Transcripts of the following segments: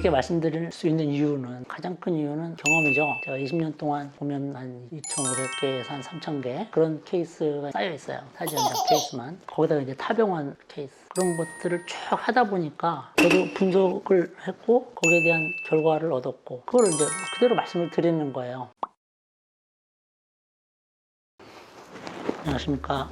이렇게 말씀드릴 수 있는 이유는, 가장 큰 이유는 경험이죠. 제가 20년 동안 보면 한 2,500개에서 한 3,000개 그런 케이스가 쌓여 있어요. 사지 연장 케이스만. 거기다가 이제 타병원 케이스, 그런 것들을 쭉 하다 보니까 저도 분석을 했고 거기에 대한 결과를 얻었고, 그걸 이제 그대로 말씀을 드리는 거예요. 안녕하십니까.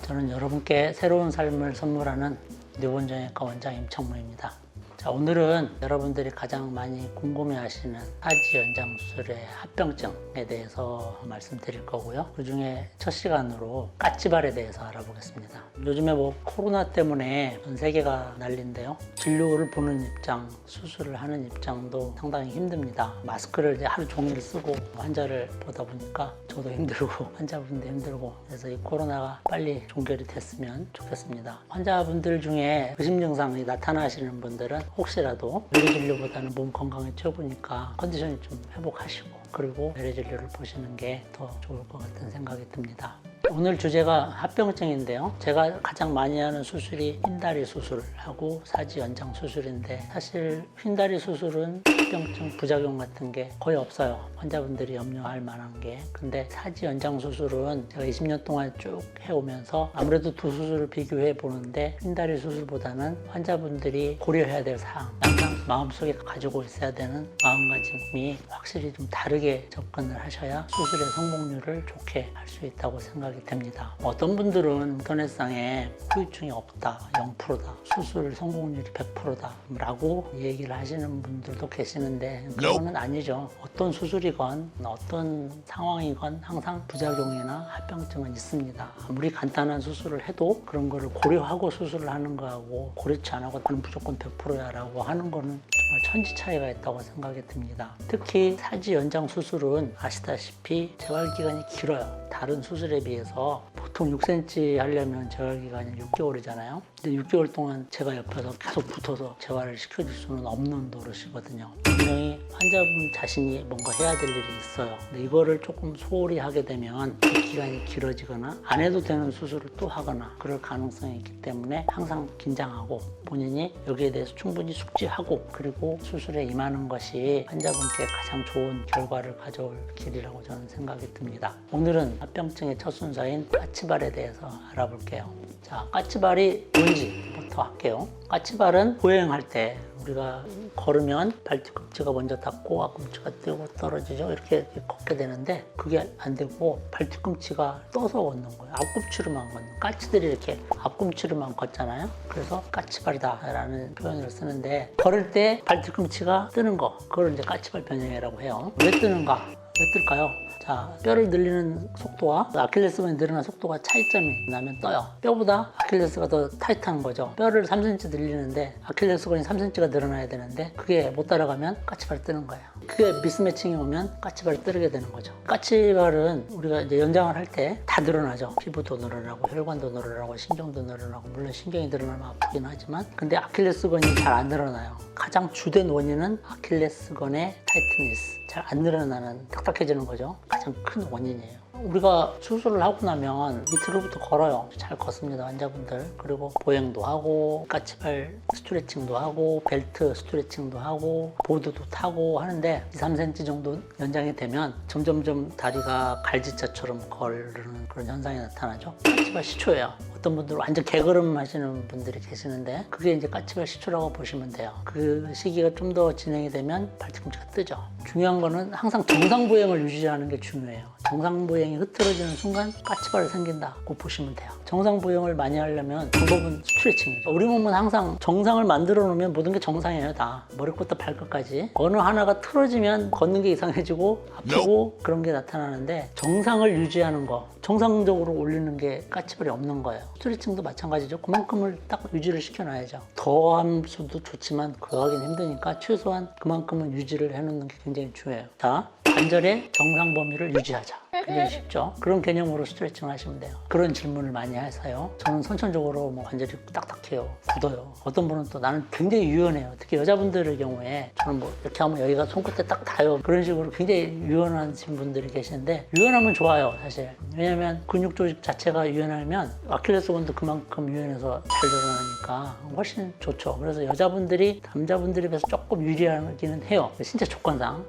저는 여러분께 새로운 삶을 선물하는 뇌본정형외과 원장 임창무입니다. 자, 오늘은 여러분들이 가장 많이 궁금해하시는 하지 연장 수술의 합병증에 대해서 말씀드릴 거고요. 그 중에 첫 시간으로 까치발에 대해서 알아보겠습니다. 요즘에 코로나 때문에 전 세계가 난리인데요. 진료를 보는 입장, 수술을 하는 입장도 상당히 힘듭니다. 마스크를 이제 하루 종일 쓰고 환자를 보다 보니까 저도 힘들고 환자분도 힘들고, 그래서 이 코로나가 빨리 종결이 됐으면 좋겠습니다. 환자분들 중에 의심 증상이 나타나시는 분들은 혹시라도 외래진료보다는 몸 건강이 최고니까 컨디션이 좀 회복하시고, 그리고 외래진료를 보시는 게 더 좋을 것 같은 생각이 듭니다. 오늘 주제가 합병증인데요. 제가 가장 많이 하는 수술이 휜다리 수술하고 사지 연장 수술인데, 사실 휜다리 수술은 합병증 부작용 같은 게 거의 없어요. 환자분들이 염려할 만한 게. 근데 사지 연장 수술은 제가 20년 동안 쭉 해오면서 아무래도 두 수술을 비교해 보는데, 휜다리 수술보다는 환자분들이 고려해야 될 사항, 항상 마음속에 가지고 있어야 되는 마음가짐이 확실히 좀 다르게 접근을 하셔야 수술의 성공률을 좋게 할 수 있다고 생각이 됩니다. 어떤 분들은 인터넷상에 후유증이 없다, 0%다, 수술 성공률이 100%다 라고 얘기를 하시는 분들도 계시는데, 그거는 아니죠. 어떤 수술이건 어떤 상황이건 항상 부작용이나 합병증은 있습니다. 아무리 간단한 수술을 해도 그런 거를 고려하고 수술을 하는 거하고 고려치 안 하고 나는 무조건 100%야 라고 하는 거는 정말 천지 차이가 있다고 생각이 듭니다. 특히 사지 연장 수술은 아시다시피 재활기간이 길어요. 다른 수술에 비해서 보통 6cm 하려면 재활기간이 6개월이잖아요. 근데 6개월 동안 제가 옆에서 계속 붙어서 재활을 시켜줄 수는 없는 노릇이거든요. 분명히 환자분 자신이 뭔가 해야 될 일이 있어요. 근데 이거를 조금 소홀히 하게 되면 그 기간이 길어지거나 안 해도 되는 수술을 또 하거나 그럴 가능성이 있기 때문에 항상 긴장하고 본인이 여기에 대해서 충분히 숙지하고, 그리고 수술에 임하는 것이 환자분께 가장 좋은 결과를 가져올 길이라고 저는 생각이 듭니다. 오늘은 합병증의 첫 순서인 까치발에 대해서 알아볼게요. 자, 까치발이 뭔지부터 할게요. 까치발은 보행할 때 우리가 걸으면 발뒤꿈치가 먼저 닿고 앞꿈치가 뜨고 떨어지죠. 이렇게 걷게 되는데, 그게 안 되고 발뒤꿈치가 떠서 걷는 거예요. 앞꿈치로만 걷는 거예요. 까치들이 이렇게 앞꿈치로만 걷잖아요. 그래서 까치발이다 라는 표현을 쓰는데, 걸을 때 발뒤꿈치가 뜨는 거, 그걸 이제 까치발 변형이라고 해요. 왜 뜨는가? 왜 뜰까요? 자, 뼈를 늘리는 속도와 아킬레스건이 늘어나는 속도가 차이점이 나면 떠요. 뼈보다 아킬레스가 더 타이트한 거죠. 뼈를 3cm 늘리는데 아킬레스건이 3cm가 늘어나야 되는데 그게 못 따라가면 까치발 뜨는 거예요. 그게 미스매칭이 오면 까치발이 뜨게 되는 거죠. 까치발은 우리가 이제 연장을 할 때 다 늘어나죠. 피부도 늘어나고 혈관도 늘어나고 신경도 늘어나고, 물론 신경이 늘어나면 아프긴 하지만, 근데 아킬레스건이 잘 안 늘어나요. 가장 주된 원인은 아킬레스건의 타이트니스, 잘 안 늘어나는, 딱딱해지는 거죠. 가장 큰 원인이에요. 우리가 수술을 하고 나면 밑으로부터 걸어요. 잘 걷습니다, 환자분들. 그리고 보행도 하고 까치발 스트레칭도 하고 벨트 스트레칭도 하고 보드도 타고 하는데, 2, 3cm 정도 연장이 되면 점점점 다리가 갈지자처럼 거르는 그런 현상이 나타나죠. 까치발 시초예요. 어떤 분들은 완전 개걸음 하시는 분들이 계시는데, 그게 이제 까치발 시초라고 보시면 돼요. 그 시기가 좀 더 진행이 되면 발뒤꿈치가 뜨죠. 중요한 거는 항상 정상보행을 유지하는 게 중요해요. 정상보행이 흐트러지는 순간 까치발이 생긴다고 보시면 돼요. 정상보행을 많이 하려면 방법은 스트레칭이죠. 우리 몸은 항상 정상을 만들어 놓으면 모든 게 정상이에요. 다 머리부터 발끝까지. 어느 하나가 틀어지면 걷는 게 이상해지고 아프고 그런 게 나타나는데, 정상을 유지하는 거, 정상적으로 올리는 게 까치발이 없는 거예요. 스트레칭도 마찬가지죠. 그만큼을 딱 유지를 시켜놔야죠. 더 하면서도 좋지만 그거 하긴 힘드니까 최소한 그만큼은 유지를 해놓는 게 굉장히 중요해요. 자, 관절의 정상 범위를 유지하자. 굉장히 쉽죠? 그런 개념으로 스트레칭을 하시면 돼요. 그런 질문을 많이 해서요. 저는 선천적으로 뭐 관절이 딱딱해요. 굳어요. 어떤 분은 또 나는 굉장히 유연해요. 특히 여자분들의 경우에 저는 뭐 이렇게 하면 여기가 손끝에 딱 닿아요. 그런 식으로 굉장히 유연하신 분들이 계시는데 유연하면 좋아요, 사실. 왜냐면 근육 조직 자체가 유연하면 아킬레스건도 그만큼 유연해서 잘 늘어나니까 훨씬 좋죠. 그래서 여자분들이 남자분들에 비해서 조금 유리하기는 해요. 신체 조건상.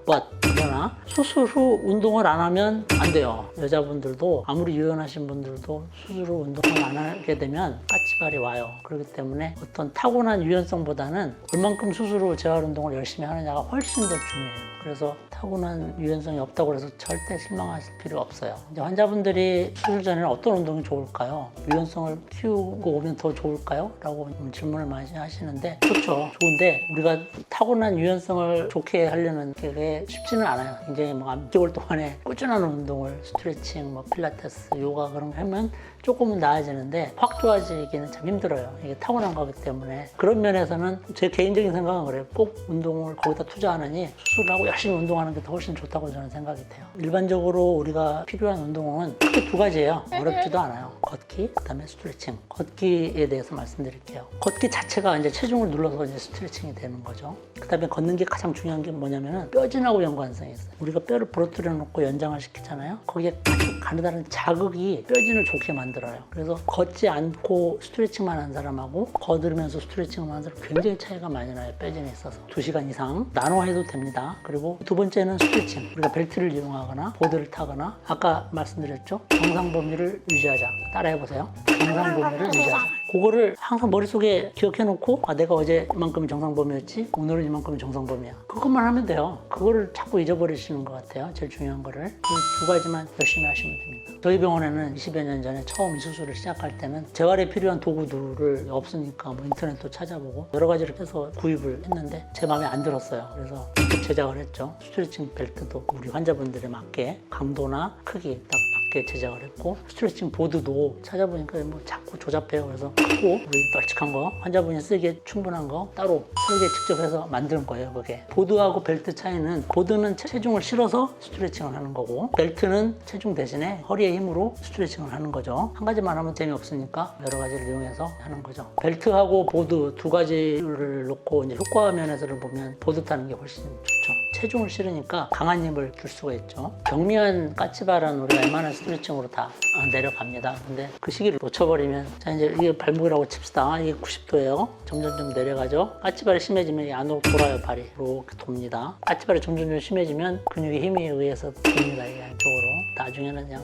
그러나 수술 후 운동을 안 하면 안 돼요. 여자분들도 아무리 유연하신 분들도 수술 후 운동을 안 하게 되면 까치발이 와요. 그렇기 때문에 어떤 타고난 유연성보다는 얼만큼 수술 후 재활 운동을 열심히 하느냐가 훨씬 더 중요해요. 그래서 타고난 유연성이 없다고 해서 절대 실망하실 필요 없어요. 이제 환자분들이 수술 전에는 어떤 운동이 좋을까요? 유연성을 키우고 오면 더 좋을까요? 라고 질문을 많이 하시는데 좋죠. 좋은데 우리가 타고난 유연성을 좋게 하려는 게 쉽지는 않아요. 굉장히 뭐 6개월 동안에 꾸준한 운동을 스트레칭, 뭐 필라테스, 요가 그런 거 하면 조금은 나아지는데 확 좋아지기는 참 힘들어요. 이게 타고난 거기 때문에. 그런 면에서는 제 개인적인 생각은 그래요. 꼭 운동을 거기다 투자하느니 수술하고 열심히 운동하는 게 더 훨씬 좋다고 저는 생각이 돼요. 일반적으로 우리가 필요한 운동은 크게 두 가지예요. 어렵지도 않아요. 걷기, 그다음에 스트레칭. 걷기에 대해서 말씀드릴게요. 걷기 자체가 이제 체중을 눌러서 이제 스트레칭이 되는 거죠. 그다음에 걷는 게 가장 중요한 게 뭐냐면은 뼈진하고 연관성이 있어요. 우리가 뼈를 부러뜨려 놓고 연장을 시키잖아요. 거기에 가느다란 자극이 뼈진을 좋게 만들어요. 그래서 걷지 않고 스트레칭만 한 사람하고 걸으면서 스트레칭을 하는 사람 굉장히 차이가 많이 나요. 뼈진에 있어서 2시간 이상 나눠 해도 됩니다. 그리고 두 번째는 스트레칭. 우리가 벨트를 이용하거나 보드를 타거나 아까 말씀드렸죠? 정상 범위를 유지하자. 따라해보세요. 정상 범위를 유지하자. 그거를 항상 머릿속에 기억해 놓고 내가 어제만큼이 정상 범위였지 오늘은 이만큼이 정상 범위야. 그것만 하면 돼요. 그거를 자꾸 잊어버리시는 것 같아요. 제일 중요한 거를. 그 두 가지만 열심히 하시면 됩니다. 저희 병원에는 20여 년 전에 처음 이 수술을 시작할 때는 재활에 필요한 도구들을 없으니까 뭐 인터넷도 찾아보고 여러 가지를 해서 구입을 했는데 제 마음에 안 들었어요. 그래서 제작을 했죠. 스트레칭 벨트도 우리 환자분들에 맞게 강도나 크기 딱 맞게 제작을 했고 스트레칭 보드도 찾아보니까 뭐 자꾸 조잡해요. 그래서 크고 우리 널찍한 거 환자분이 쓰기에 충분한 거 따로 설계 직접 해서 만든 거예요. 그게 보드하고 벨트 차이는 보드는 체중을 실어서 스트레칭을 하는 거고 벨트는 체중 대신에 허리의 힘으로 스트레칭을 하는 거죠. 한 가지만 하면 재미없으니까 여러 가지를 이용해서 하는 거죠. 벨트하고 보드 두 가지를 놓고 이제 효과 면에서를 보면 보드 타는 게 훨씬 좋죠. 체중을 실으니까 강한 힘을 줄 수가 있죠. 경미한 까치발은 우리가 웬만한 스트레칭으로 다 내려갑니다. 근데 그 시기를 놓쳐버리면 자 이제 이게 발목이라고 칩시다. 이게 90도예요. 점점 내려가죠. 까치발이 심해지면 이 안으로 돌아요. 발이 이렇게 돕니다. 까치발이 점점 심해지면 근육의 힘에 의해서 돕니다. 이 안쪽으로. 나중에는 그냥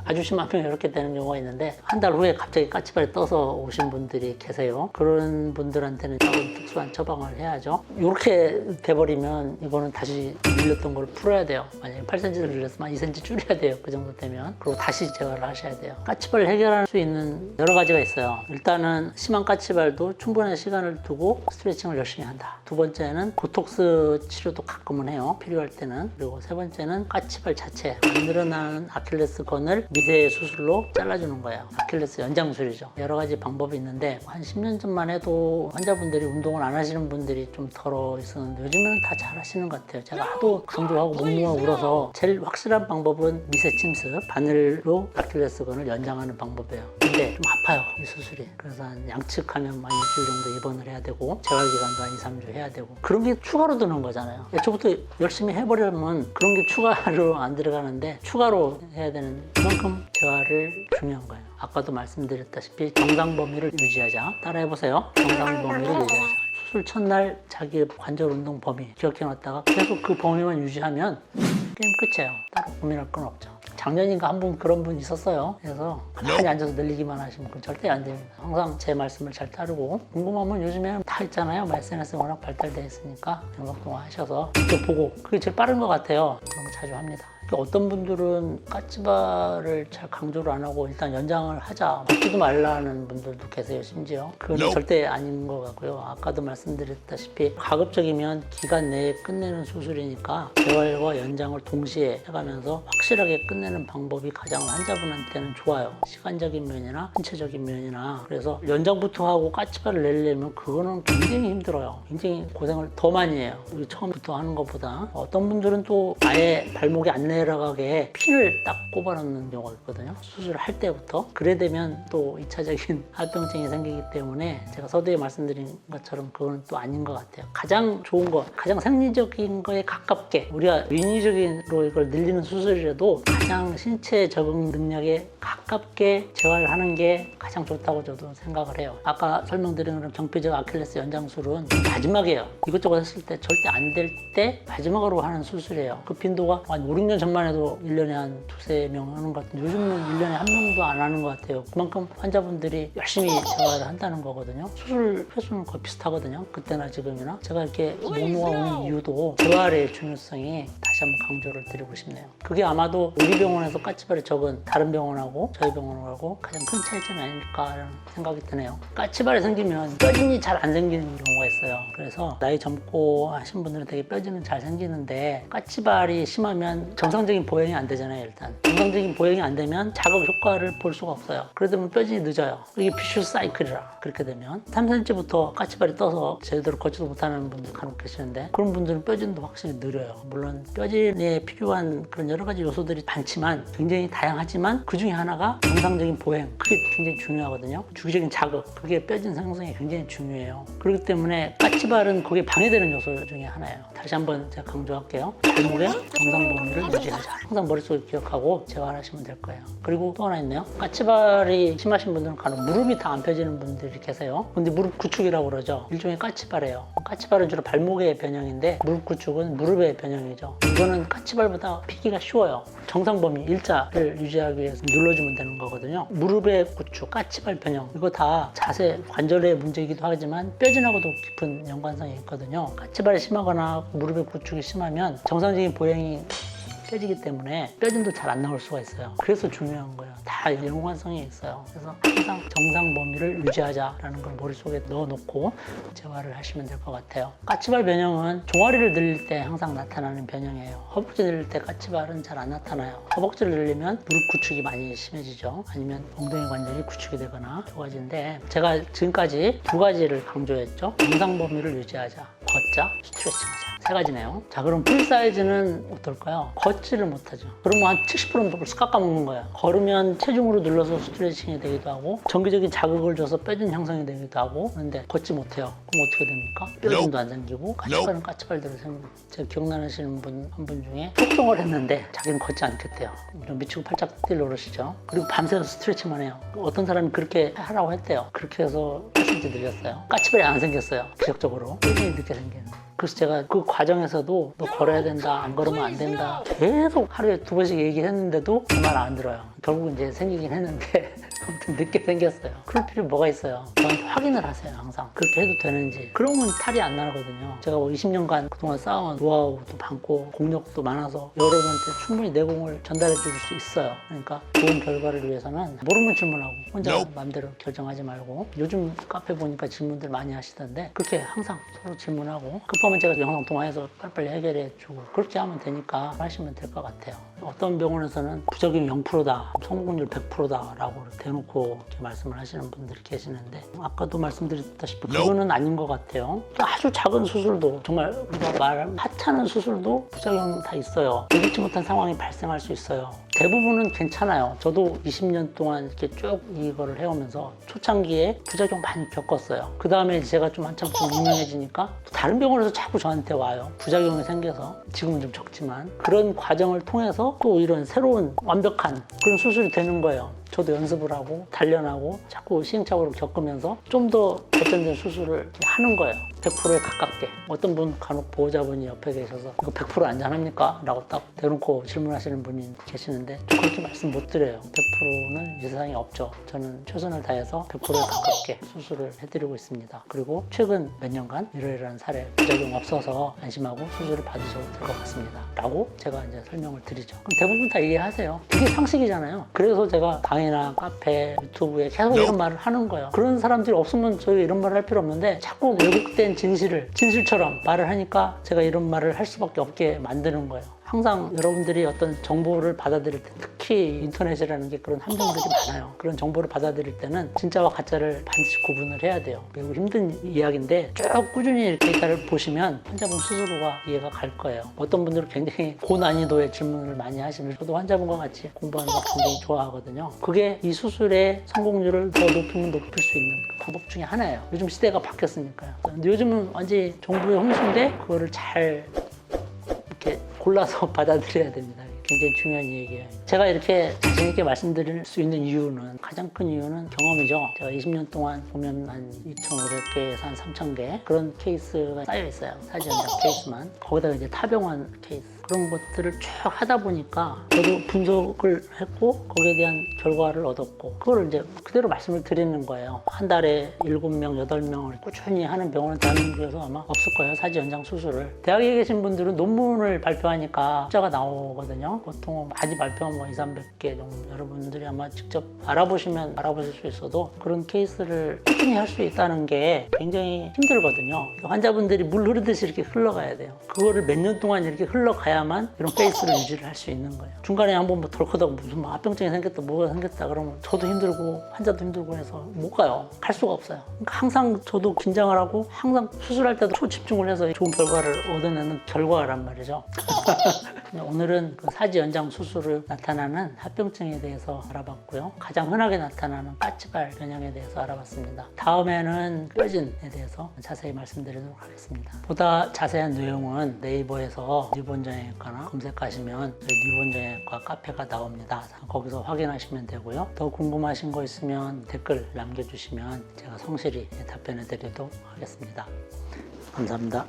아주 심하면 이렇게 되는 경우가 있는데 한 달 후에 갑자기 까치발이 떠서 오신 분들이 계세요. 그런 분들한테는 조금 특수한 처방을 해야죠. 이렇게 돼버리면 이거는 다시 밀렸던 걸 풀어야 돼요. 만약에 8cm를 밀렸으면 2cm 줄여야 돼요. 그 정도 되면. 그리고 다시 재활을 하셔야 돼요. 까치발을 해결할 수 있는 여러 가지가 있어요. 일단은 심한 까치발도 충분한 시간을 두고 스트레칭을 열심히 한다. 두 번째는 보톡스 치료도 가끔은 해요. 필요할 때는. 그리고 세 번째는 까치발 자체 안 늘어나는 아킬레스건을 미세 수술로 잘라주는 거예요. 아킬레스 연장술이죠. 여러 가지 방법이 있는데 한 10년 전만 해도 환자분들이 운동을 안 하시는 분들이 좀 덜어 있었는데 요즘에는 다 잘 하시는 것 같아요. 제가 하도 강조하고 뭉뭉하고 울어서 제일 확실한 방법은 미세 침습, 바늘로 아킬레스건을 연장하는 방법이에요. 근데 좀 아파요, 이 수술이. 그래서 한 양측하면 한 일주일 정도 입원을 해야 되고 재활기간도 한 2, 3주 해야 되고 그런 게 추가로 드는 거잖아요. 애초부터 열심히 해버리면 그런 게 추가로 안 들어가는데 추가로 해야 되는 그만큼 재활을 중요한 거예요. 아까도 말씀드렸다시피 정상 범위를 유지하자. 따라해보세요. 정상 범위를 유지하자. 수술 첫날 자기 관절 운동 범위 기억해놨다가 계속 그 범위만 유지하면 게임 끝이에요. 따로 고민할 건 없죠. 작년인가 한 분 그런 분 있었어요. 그래서 가만히 앉아서 늘리기만 하시면 그건 절대 안 됩니다. 항상 제 말씀을 잘 따르고 궁금하면 요즘에는 다 있잖아요. SNS 워낙 발달되어 있으니까 영상 통화 하셔서 직접 보고 그게 제일 빠른 것 같아요. 그런 거 자주 합니다. 어떤 분들은 까치발을 잘 강조를 안 하고 일단 연장을 하자 받지도 말라는 분들도 계세요. 심지어 그건 절대 아닌 것 같고요. 아까도 말씀드렸다시피 가급적이면 기간 내에 끝내는 수술이니까 재활과 연장을 동시에 해가면서 확실하게 끝내는 꺼내는 방법이 가장 환자분한테는 좋아요. 시간적인 면이나 신체적인 면이나. 그래서 연장부터 하고 까치발을 내려면 그거는 굉장히 힘들어요. 굉장히 고생을 더 많이 해요. 처음부터 하는 것보다. 어떤 분들은 또 아예 발목이 안 내려가게 핀을 딱 꼽아놓는 경우가 있거든요. 수술을 할 때부터. 그래 되면 또 2차적인 합병증이 생기기 때문에 제가 서두에 말씀드린 것처럼 그거는 또 아닌 것 같아요. 가장 좋은 거, 가장 생리적인 거에 가깝게 우리가 인위적으로 이걸 늘리는 수술이라도 가장 신체 적응 능력에 가깝게 재활을 하는 게 가장 좋다고 저도 생각을 해요. 아까 설명드린 그런 경피적 아킬레스 연장술은 마지막이에요. 이것저것 했을 때 절대 안 될 때 마지막으로 하는 수술이에요. 그 빈도가 한 5, 6년 전만 해도 1년에 한 2~3명 하는 것 같은데 요즘은 1년에 1명도 안 하는 것 같아요. 그만큼 환자분들이 열심히 재활을 한다는 거거든요. 수술 횟수는 거의 비슷하거든요. 그때나 지금이나. 제가 이렇게 모노가 오는 이유도 재활의 중요성이 다시 한번 강조를 드리고 싶네요. 그게 아마도 우리 병원에서 까치발이 적은 다른 병원하고 저희 병원하고 가장 큰 차이점이 아닐까라는 생각이 드네요. 까치발이 생기면 뼈진이 잘 안 생기는 경우가 있어요. 그래서 나이 젊고 하신 분들은 되게 뼈진은 잘 생기는데 까치발이 심하면 정상적인 보행이 안 되잖아요. 일단 정상적인 보행이 안 되면 자극 효과를 볼 수가 없어요. 그러다 보면 뼈진이 늦어요. 이게 비슈스 사이클이라. 그렇게 되면 3cm부터 까치발이 떠서 제대로 걷지도 못하는 분들 간혹 계시는데 그런 분들은 뼈진도 확실히 느려요. 물론 뼈진에 필요한 그런 여러 가지 요소들이 많지만 굉장히 다양하지만 그 중에 하나가 정상적인 보행. 그게 굉장히 중요하거든요. 주기적인 자극. 그게 뼈진 생성에 굉장히 중요해요. 그렇기 때문에 까치발은 거기에 방해되는 요소 중에 하나예요. 다시 한번 제가 강조할게요. 발목의 정상 범위를 유지하자. 항상 머릿속에 기억하고 재활하시면 될 거예요. 그리고 또 하나 있네요. 까치발이 심하신 분들은 간혹 무릎이 다 안 펴지는 분들이 계세요. 근데 무릎 구축이라고 그러죠. 일종의 까치발이에요. 까치발은 주로 발목의 변형인데 무릎 구축은 무릎의 변형이죠. 이거는 까치발보다 피기가 쉬워요. 정상 범위 일자를 유지하기 위해서 눌러주면 되는 거거든요. 무릎의 구축, 까치발 변형 이거 다 자세, 관절의 문제이기도 하지만 뼈진하고도 깊은 연관성이 있거든요. 까치발이 심하거나 무릎의 구축이 심하면 정상적인 보행이 깨지기 때문에 뼈진도 잘 안 나올 수가 있어요. 그래서 중요한 거예요. 다 연관성이 있어요. 그래서 항상 정상 범위를 유지하자라는 걸 머릿속에 넣어놓고 재활을 하시면 될 것 같아요. 까치발 변형은 종아리를 늘릴 때 항상 나타나는 변형이에요. 허벅지 늘릴 때 까치발은 잘 안 나타나요. 허벅지를 늘리면 무릎 구축이 많이 심해지죠. 아니면 엉덩이 관절이 구축이 되거나 두 가지인데 제가 지금까지 두 가지를 강조했죠. 정상 범위를 유지하자, 걷자, 스트레칭하자. 세 가지네요. 자, 그럼 풀 사이즈는 어떨까요? 걷지를 못하죠. 그러면 한 70%는 벌써 깎아먹는 거예요. 걸으면 체중으로 눌러서 스트레칭이 되기도 하고 정기적인 자극을 줘서 뼈진 형성이 되기도 하고 그런데 걷지 못해요. 그럼 어떻게 됩니까? 뼈진도 안 생기고 까치발은 까치발대로 생기고 제가 기억나시는 분 한 분 중에 속성을 했는데 자기는 걷지 않겠대요. 좀 미치고 팔짝 뛸 노릇이죠. 그리고 밤새서 스트레칭만 해요. 어떤 사람이 그렇게 하라고 했대요. 그렇게 해서 8cm 늘렸어요. 까치발이 안 생겼어요. 기적적으로 뼈진이 늦게 생기는. 그래서 제가 그 과정에서도 너 걸어야 된다, 안 걸으면 안 된다 계속 하루에 2번씩 얘기했는데도 그 말 안 들어요. 결국 이제 생기긴 했는데 아무튼 늦게 생겼어요. 그럴 필요 뭐가 있어요. 저한테 확인을 하세요. 항상 그렇게 해도 되는지. 그러면 탈이 안 나거든요. 제가 뭐 20년간 그동안 쌓아온 노하우도 많고 공력도 많아서 여러분한테 충분히 내공을 전달해 줄 수 있어요. 그러니까 좋은 결과를 위해서는 모르면 질문하고 혼자 마음대로 결정하지 말고 요즘 카페 보니까 질문들 많이 하시던데 그렇게 항상 서로 질문하고 급하면 제가 영상 통화해서 빨리빨리 해결해 주고 그렇게 하면 되니까 하시면 될 것 같아요. 어떤 병원에서는 부작용이 0%다, 성공률 100%다 라고 대놓고 이렇게 말씀을 하시는 분들이 계시는데 아까도 말씀드렸다시피 그거는 아닌 것 같아요. 아주 작은 수술도 정말 우리가 말하는 하찮은 수술도 부작용 다 있어요. 예기치 못한 상황이 발생할 수 있어요. 대부분은 괜찮아요. 저도 20년 동안 이렇게 쭉 이거를 해오면서 초창기에 부작용 많이 겪었어요. 그 다음에 제가 좀 한참 좀 유명해지니까 다른 병원에서 자꾸 저한테 와요. 부작용이 생겨서 지금은 좀 적지만 그런 과정을 통해서 또 이런 새로운 완벽한 그런 수술이 되는 거예요. 저도 연습을 하고 단련하고 자꾸 시행착오를 겪으면서 좀 더 발전된 수술을 하는 거예요. 100%에 가깝게. 어떤 분 간혹 보호자분이 옆에 계셔서 이거 100% 안전합니까? 라고 딱 대놓고 질문하시는 분이 계시는데 그렇게 말씀 못 드려요. 100%는 이 세상에 없죠. 저는 최선을 다해서 100%에 가깝게 수술을 해드리고 있습니다. 그리고 최근 몇 년간 이러이러한 사례 부작용 없어서 안심하고 수술을 받으셔도 될 것 같습니다. 라고 제가 이제 설명을 드리죠. 그럼 대부분 다 이해하세요. 그게 상식이잖아요. 그래서 제가 강의나 카페, 유튜브에 계속 이런 말을 하는 거예요. 그런 사람들이 없으면 저희 이런 말을 할 필요 없는데 자꾸 왜곡된 진실처럼 말을 하니까 제가 이런 말을 할 수밖에 없게 만드는 거예요. 항상 여러분들이 어떤 정보를 받아들일 때 특히 인터넷이라는 게 그런 함정들이 많아요. 그런 정보를 받아들일 때는 진짜와 가짜를 반드시 구분을 해야 돼요. 매우 힘든 이야기인데 쭉 꾸준히 이렇게 데이터를 보시면 환자분 스스로가 이해가 갈 거예요. 어떤 분들은 굉장히 고난이도의 질문을 많이 하시면 저도 환자분과 같이 공부하는 거 굉장히 좋아하거든요. 그게 이 수술의 성공률을 더 높이면 높일 수 있는 그 방법 중에 하나예요. 요즘 시대가 바뀌었으니까요. 근데 요즘은 완전히 정보의 홍수인데 그거를 잘 이렇게 골라서 받아들여야 됩니다. 굉장히 중요한 얘기예요. 제가 이렇게 자신 있게 말씀드릴 수 있는 이유는 가장 큰 이유는 경험이죠. 제가 20년 동안 보면 한 2,500개에서 한 3,000개 그런 케이스가 쌓여 있어요. 사지 연장 케이스만. 거기다가 이제 타병원 케이스. 그런 것들을 쭉 하다 보니까 저도 분석을 했고 거기에 대한 결과를 얻었고 그걸 이제 그대로 말씀을 드리는 거예요. 한 달에 7명, 8명을 꾸준히 하는 병원은 대한민국에서 아마 없을 거예요. 사지 연장 수술을. 대학에 계신 분들은 논문을 발표하니까 숫자가 나오거든요. 보통 많이 발표하면 뭐 2, 300개 정도 여러분들이 아마 직접 알아보시면 알아보실 수 있어도 그런 케이스를 꾸준히 할 수 있다는 게 굉장히 힘들거든요. 환자분들이 물 흐르듯이 이렇게 흘러가야 돼요. 그거를 몇 년 동안 이렇게 흘러가야만 이런 페이스를 유지를 할 수 있는 거예요. 중간에 한번 뭐 덜컥하고 무슨 뭐 합병증이 생겼다 뭐가 생겼다 그러면 저도 힘들고 환자도 힘들고 해서 못 가요. 갈 수가 없어요. 그러니까 항상 저도 긴장을 하고 항상 수술할 때도 초집중을 해서 좋은 결과를 얻어내는 결과란 말이죠. 오늘은 그 사지 연장 수술을 나타나는 합병증에 대해서 알아봤고요. 가장 흔하게 나타나는 까치발 변형에 대해서 알아봤습니다. 다음에는 뼈진에 대해서 자세히 말씀드리도록 하겠습니다. 보다 자세한 내용은 네이버에서 뉴본정형외과나 검색하시면 저희 뉴본정형외과 카페가 나옵니다. 거기서 확인하시면 되고요. 더 궁금하신 거 있으면 댓글 남겨주시면 제가 성실히 답변해 드리도록 하겠습니다. 감사합니다.